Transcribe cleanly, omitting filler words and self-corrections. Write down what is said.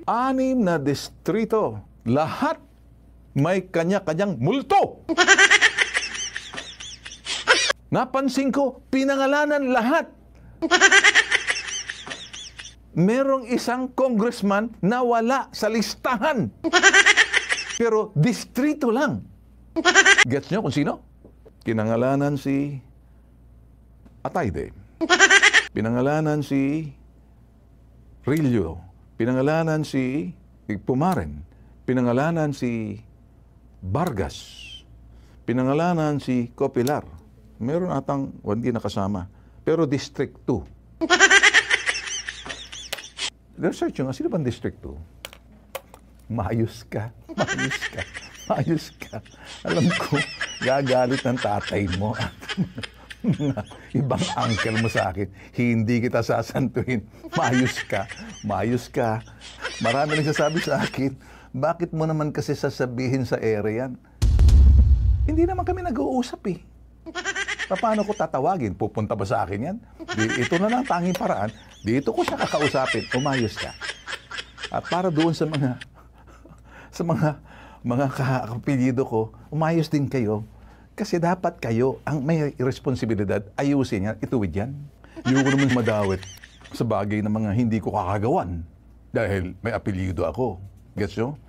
6 na distrito. Lahat may kanya-kanyang multo. Napansin ko, pinangalanan lahat. Merong isang congressman na wala sa listahan. Pero distrito lang. Gets nyo kung sino? Pinangalanan si Atayde. Pinangalanan si Rillo. Pinangalanan si Pumaren. Pinangalanan si Vargas. Pinangalanan si Copilar. Meron atang hindi nakasama. Pero District 2. Research nyo nga, sino bang District 2? Maayos ka. Maayos ka. Maayos ka. Alam ko, gagalit ng tatay mo at mga ibang uncle mo sa akin. Hindi kita sasantuhin. Maayos ka. Maayos ka. Marami nagsasabi sa akin, bakit mo naman kasi sasabihin sa ere yan? Hindi naman kami nag-uusap eh. Paano ko tatawagin? Pupunta ba sa akin yan? Ito na lang tanging paraan. Dito ko siya kakausapin. Umayos ka. At para doon sa mga kapilido ko, umayos din kayo. Kasi dapat kayo ang may responsibilidad. Ayusin yan. Ituwid yan. Hindi ko naman madawit sa bagay na mga hindi ko kakagawan. Dahil may apelyido ako. Gets nyo?